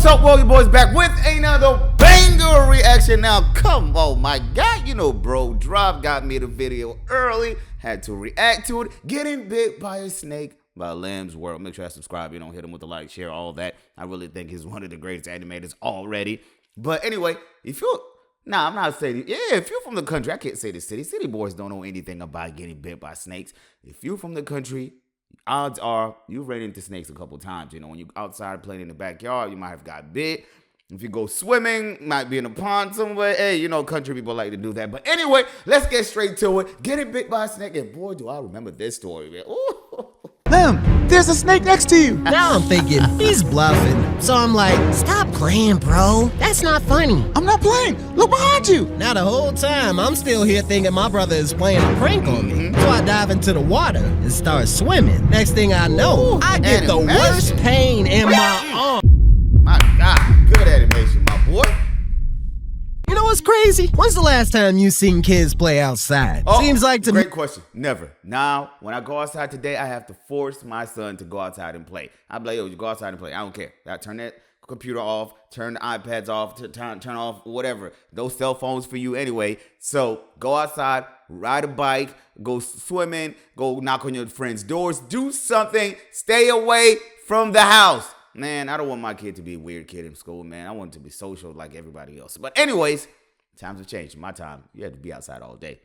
up, well, your boys back with another banger reaction. Now, come on, my guy, you know, bro, Drop got me the video early, had to react to it. Getting bit by a snake by Lamb's World. Make sure I subscribe, you know, hit him with the like, share, all that. I really think he's one of the greatest animators already. But anyway, if you're, I'm not saying, if you're from the country, I can't say the city. City boys don't know anything about getting bit by snakes. If you're from the country, odds are you've ran into snakes a couple times. You know, when you're outside playing in the backyard, you might have got bit. If you go swimming, might be in a pond somewhere. Hey, you know, country people like to do that. But anyway, let's get straight to it. Getting bit by a snake. And boy, do I remember this story, man. Ooh. Lem, there's a snake next to you. Now I'm thinking, he's bluffing. So I'm like, stop playing, bro. That's not funny. I'm not playing. Look behind you. Now the whole time, I'm still here thinking my brother is playing a prank on me. So I dive into the water and start swimming. Next thing I know, I get the worst pain in my arm. My God, good animation, my boy. You know what's crazy? When's the last time you seen kids play outside? Seems like to me. Great question. Never. Now, when I go outside today, I have to force my son to go outside and play. I'm like, yo, you go outside and play. I don't care. I turn that computer off, turn the iPads off, turn off whatever. Those cell phones for you anyway. So go outside, ride a bike, go swimming, go knock on your friends' doors, do something. Stay away from the house. Man, I don't want my kid to be a weird kid in school, man. I want him to be social like everybody else. But anyways, times have changed. My time, you had to be outside all day.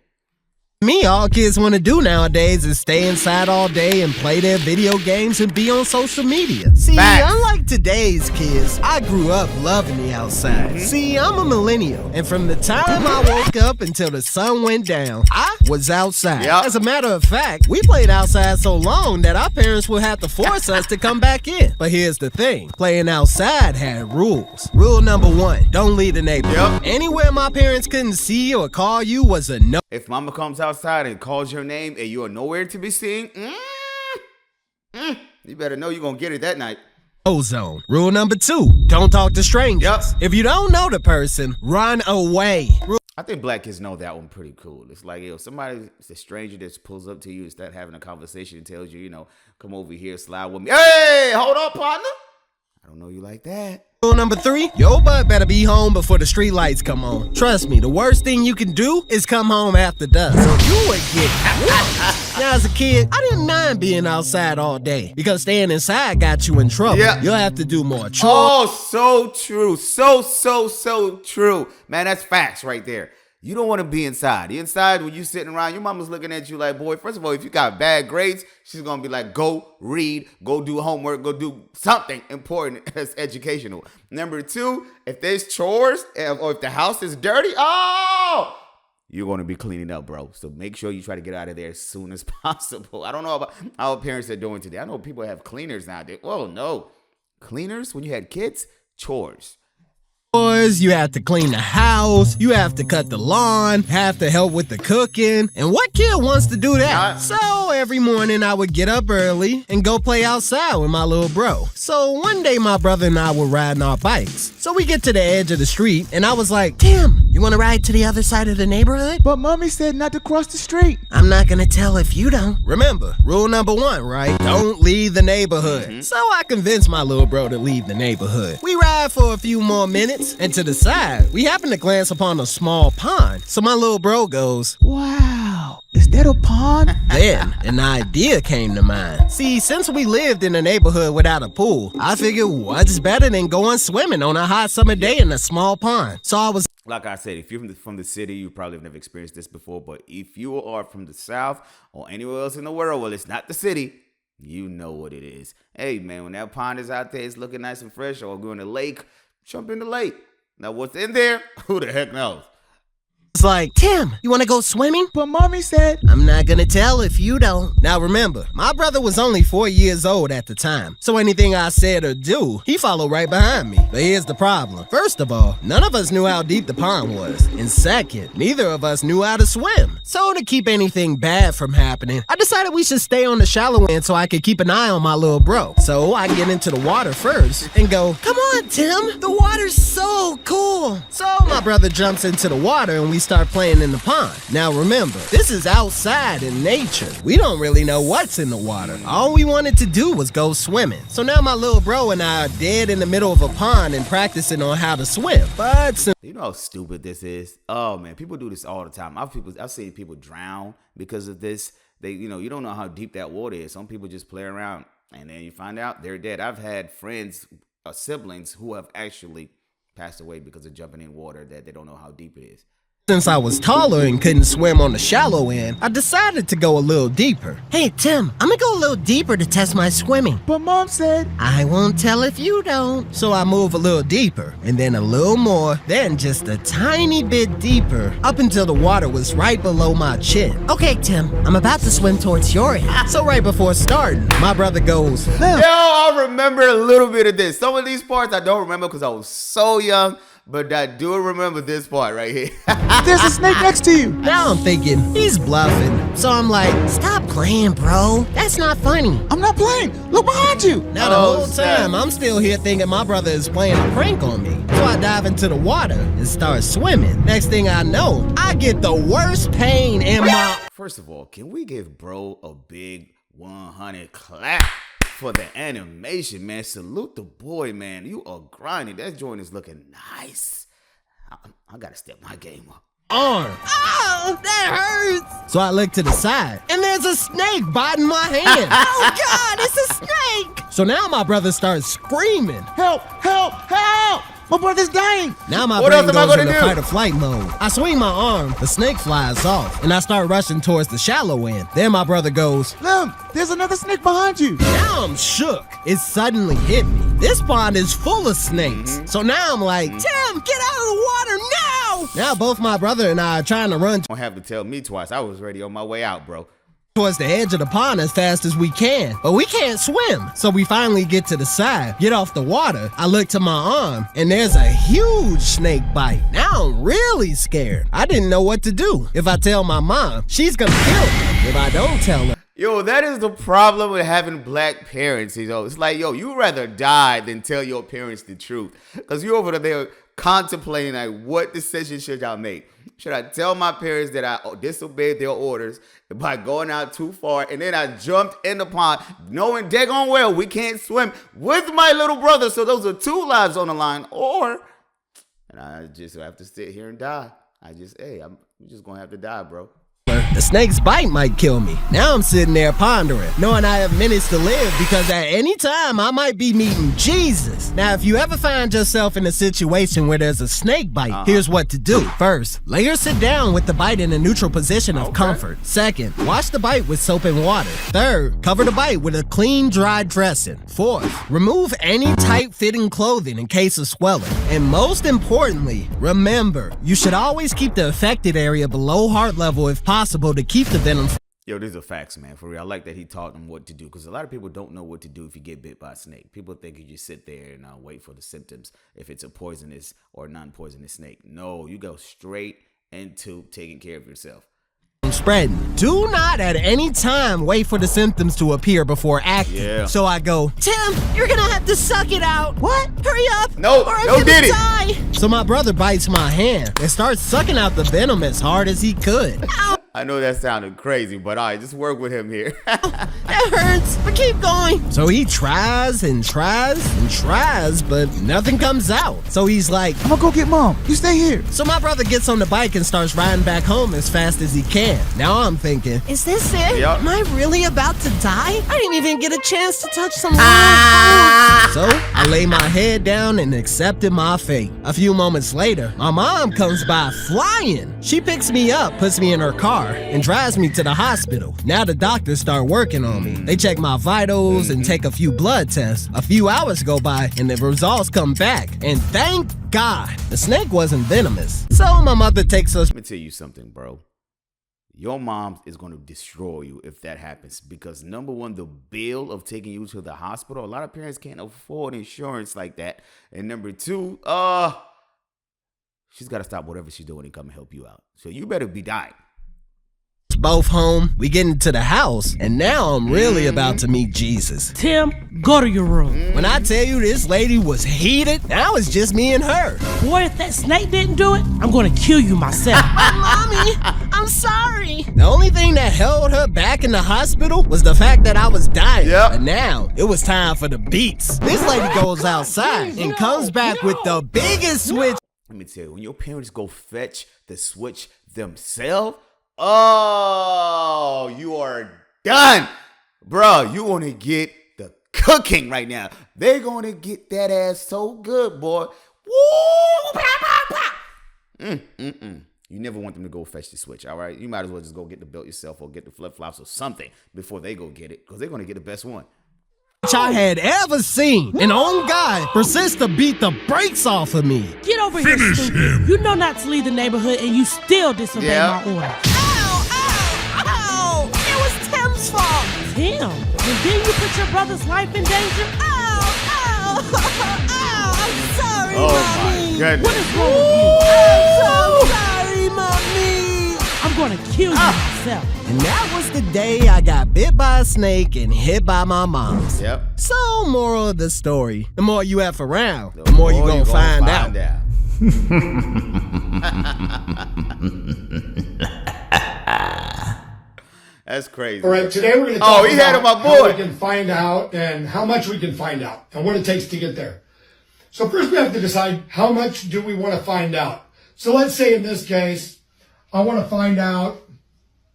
Me, all kids want to do nowadays is stay inside all day and play their video games and be on social media. See, unlike today's kids, I grew up loving the outside. See, I'm a millennial, and from the time I woke up until the sun went down, I was outside. As a matter of fact, we played outside so long that our parents would have to force us to come back in. But here's the thing, playing outside had rules. Rule number 1, don't leave the neighborhood. Anywhere my parents couldn't see you or call you was a no. If mama comes outside and calls your name and you are nowhere to be seen, you better know you're going to get it that night. Zone. Rule number 2, don't talk to strangers. If you don't know the person, run away. I think black kids know that one pretty cool. It's like, yo, somebody's a stranger that pulls up to you and start having a conversation and tells you, you know, come over here, slide with me. Hey, hold on, partner. I don't know you like that. Rule number 3, your butt better be home before the street lights come on. Trust me, the worst thing you can do is come home after dusk. You would get whooped. Now as a kid, I didn't mind being outside all day because staying inside got you in trouble. You'll have to do more chores. Oh, so true. So true. Man, that's facts right there. You don't want to be inside. You're inside when you're sitting around, your mama's looking at you like, boy, first of all, if you got bad grades, she's going to be like, go read, go do homework, go do something important as educational. Number 2, if there's chores or if the house is dirty, you're going to be cleaning up, bro. So make sure you try to get out of there as soon as possible. I don't know about how parents are doing today. I know people have cleaners nowadays. Oh, no. Cleaners when you had kids? Chores. You have to clean the house, you have to cut the lawn, have to help with the cooking. And what kid wants to do that? So every morning I would get up early and go play outside with my little bro. So one day my brother and I were riding our bikes. So we get to the edge of the street and I was like, Tim, you want to ride to the other side of the neighborhood? But mommy said not to cross the street. I'm not going to tell if you don't. Remember, rule number 1, right? Don't leave the neighborhood. So I convinced my little bro to leave the neighborhood. We ride for a few more minutes. And to the side, we happen to glance upon a small pond. So my little bro goes, wow, is that a pond? Then an idea came to mind. See, since we lived in a neighborhood without a pool, I figured what's better than going swimming on a hot summer day in a small pond. So I was like I said, if you're from the city, you probably have never experienced this before. But if you are from the South or anywhere else in the world, well, it's not the city. You know what it is. Hey, man, when that pond is out there, it's looking nice and fresh, or going to the lake, jump in the lake. Now, what's in there? Who the heck knows? It's like, Tim, you want to go swimming? But mommy said, I'm not going to tell if you don't. Now remember, my brother was only 4 years old at the time. So anything I said or do, he followed right behind me. But here's the problem. First of all, none of us knew how deep the pond was. And second, neither of us knew how to swim. So to keep anything bad from happening, I decided we should stay on the shallow end so I could keep an eye on my little bro. So I get into the water first and go, come on, Tim, the water's so cool. So my brother jumps into the water and we start playing in the pond. Now remember, this is outside in nature. We don't really know what's in the water. All we wanted to do was go swimming. So now my little bro and I are dead in the middle of a pond and practicing on how to swim. But since You know how stupid this is? Oh man, people do this all the time. I've seen people drown because of this. You don't know how deep that water is. Some people just play around and then you find out they're dead. I've had friends or siblings who have actually passed away because of jumping in water that they don't know how deep it is. Since I was taller and couldn't swim on the shallow end, I decided to go a little deeper. Hey, Tim, I'm gonna go a little deeper to test my swimming. But Mom said, I won't tell if you don't. So I move a little deeper, and then a little more, then just a tiny bit deeper, up until the water was right below my chin. Okay, Tim, I'm about to swim towards your end. So right before starting, my brother goes, Yo, I remember a little bit of this. Some of these parts I don't remember because I was so young. But I do remember this part right here. there's a snake next to you. Now I'm thinking, he's bluffing. So I'm like, stop playing, bro. That's not funny. I'm not playing. Look behind you. Now the whole time, I'm still here thinking my brother is playing a prank on me. So I dive into the water and start swimming. Next thing I know, I get the worst pain in my... First of all, can we give bro a big 100 clap for the animation, man? Salute the boy, man. You are grinding. That joint is looking nice. I gotta step my game up. Arm. Oh, that hurts. So I look to the side, and there's a snake biting my hand. Oh, God, it's a snake. So now my brother starts screaming. Help, help, help. My brother's dying. Now my What brain else am I goes gonna into do? fight or flight mode. I swing my arm, the snake flies off, and I start rushing towards the shallow end. Then my brother goes, Lem, there's another snake behind you. now I'm shook. It suddenly hit me. This pond is full of snakes. So now I'm like, Tim, get out of the water now. Now both my brother and I are trying to run Don't have to tell me twice. I was ready on my way out, bro. towards the edge of the pond as fast as we can, but we can't swim. So we finally get to the side, get off the water. I look to my arm, and there's a huge snake bite. Now I'm really scared. I didn't know what to do. If I tell my mom, she's gonna kill me. If I don't tell her, Yo, that is the problem with having black parents. It's like, yo, you rather die than tell your parents the truth. Because you over there contemplating, like, what decision should I make? Should I tell my parents that I disobeyed their orders by going out too far, and then I jumped in the pond, knowing daggone well we can't swim with my little brother, so those are two lives on the line, or and I just have to sit here and die. I'm just gonna have to die, bro. the snake's bite might kill me. Now I'm sitting there pondering, knowing I have minutes to live because at any time I might be meeting Jesus. Now, if you ever find yourself in a situation where there's a snake bite, here's what to do. First, lay or sit down with the bite in a neutral position of comfort. Second, wash the bite with soap and water. Third, cover the bite with a clean, dry dressing. Fourth, remove any tight-fitting clothing in case of swelling. And most importantly, remember, you should always keep the affected area below heart level if possible to keep the venom. Yo, these are facts, man. For real, I like that he taught them what to do because a lot of people don't know what to do if you get bit by a snake. People think you just sit there and wait for the symptoms if it's a poisonous or non-poisonous snake. No, you go straight into taking care of yourself. Spreading. Do not at any time wait for the symptoms to appear before acting. Yeah. So I go, Tim, you're gonna have to suck it out. What? Hurry up. No, or I'm no gonna did it. die. So my brother bites my hand and starts sucking out the venom as hard as he could. Ow, I know that sounded crazy, but all right, just work with him here. that hurts, but keep going. So he tries and tries and tries, but nothing comes out. So he's like, I'm gonna go get Mom. You stay here. so my brother gets on the bike and starts riding back home as fast as he can. Now I'm thinking, is this it? Yep. Am I really about to die? I didn't even get a chance to touch some real food. So I lay my head down and accepted my fate. A few moments later, my mom comes by flying. She picks me up, puts me in her car, and drives me to the hospital. Now the doctors start working on me. They check my vitals and take a few blood tests. A few hours go by and the results come back. And thank God, the snake wasn't venomous. So my mother takes us. Let me tell you something, bro. Your mom is going to destroy you if that happens because number one, the bill of taking you to the hospital, a lot of parents can't afford insurance like that. And number two, she's got to stop whatever she's doing and come and help you out. So you better be dying. both home. We get into the house, and now I'm really about to meet Jesus. Tim, go to your room. When I tell you this lady was heated, now it's just me and her. Boy, if that snake didn't do it, I'm gonna kill you myself. Mommy, I'm sorry. The only thing that held her back in the hospital was the fact that I was dying. Yep. But now, it was time for the beats. This lady goes outside and comes back with the biggest switch. Let me tell you, when your parents go fetch the switch themselves, oh, you are done. Bro, you want to get the cooking right now. They're going to get that ass so good, boy. Woo! You never want them to go fetch the switch, all right? You might as well just go get the belt yourself or get the flip-flops or something before they go get it, because they're going to get the best one. I had ever seen. And on God persists to beat the brakes off of me. Get over here, stupid. You know not to leave the neighborhood and you still disobey my order. Ow! It was Tim's fault. Tim, and then you put your brother's life in danger? Ow! I'm sorry, Oh, Mommy. my goodness. What is wrong with you? I'm so sorry, Mommy. I'm gonna kill you myself. And that was the day I got bit by a snake and hit by my moms. Yep. So, moral of the story, the more you F around, the more you gonna find out. That's crazy. All right, today we're going to talk he had about my boy. how we can find out and how much we can find out and what it takes to get there. So first we have to decide how much do we want to find out. So let's say in this case, I want to find out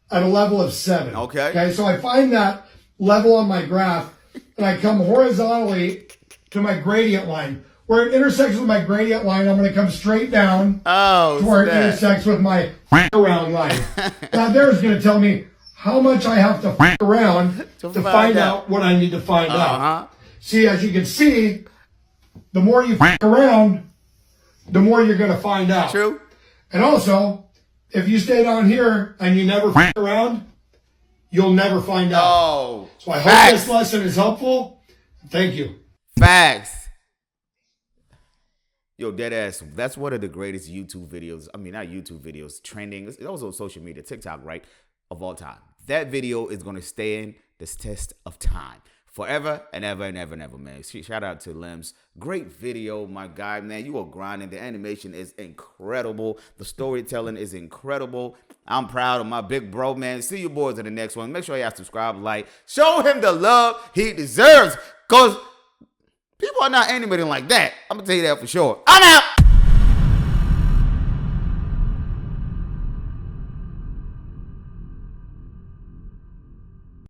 at a level of 7. Okay, so I find that level on my graph and I come horizontally to my gradient line. Where it intersects with my gradient line, I'm going to come straight down to where it intersects with my around line. Now there's going to tell me how much I have to around to find out what I need to find out. See, as you can see, the more you around, the more you're going to find out. True. And also, if you stay down here and you never around, you'll never find out. Oh, so I hope this lesson is helpful. Thank you. Facts. Yo, deadass, that's one of the greatest YouTube videos. I mean, not YouTube videos, trending. It's also social media, TikTok, right? Of all time. That video is going to stand this test of time. Forever and ever and ever and ever, man. Shout out to Limbs. Great video, my guy, man. You are grinding. The animation is incredible. The storytelling is incredible. I'm proud of my big bro, man. See you boys in the next one. Make sure y'all subscribe, like. Show him the love he deserves. Because people are not animating like that. I'm going to tell you that for sure. I'm out.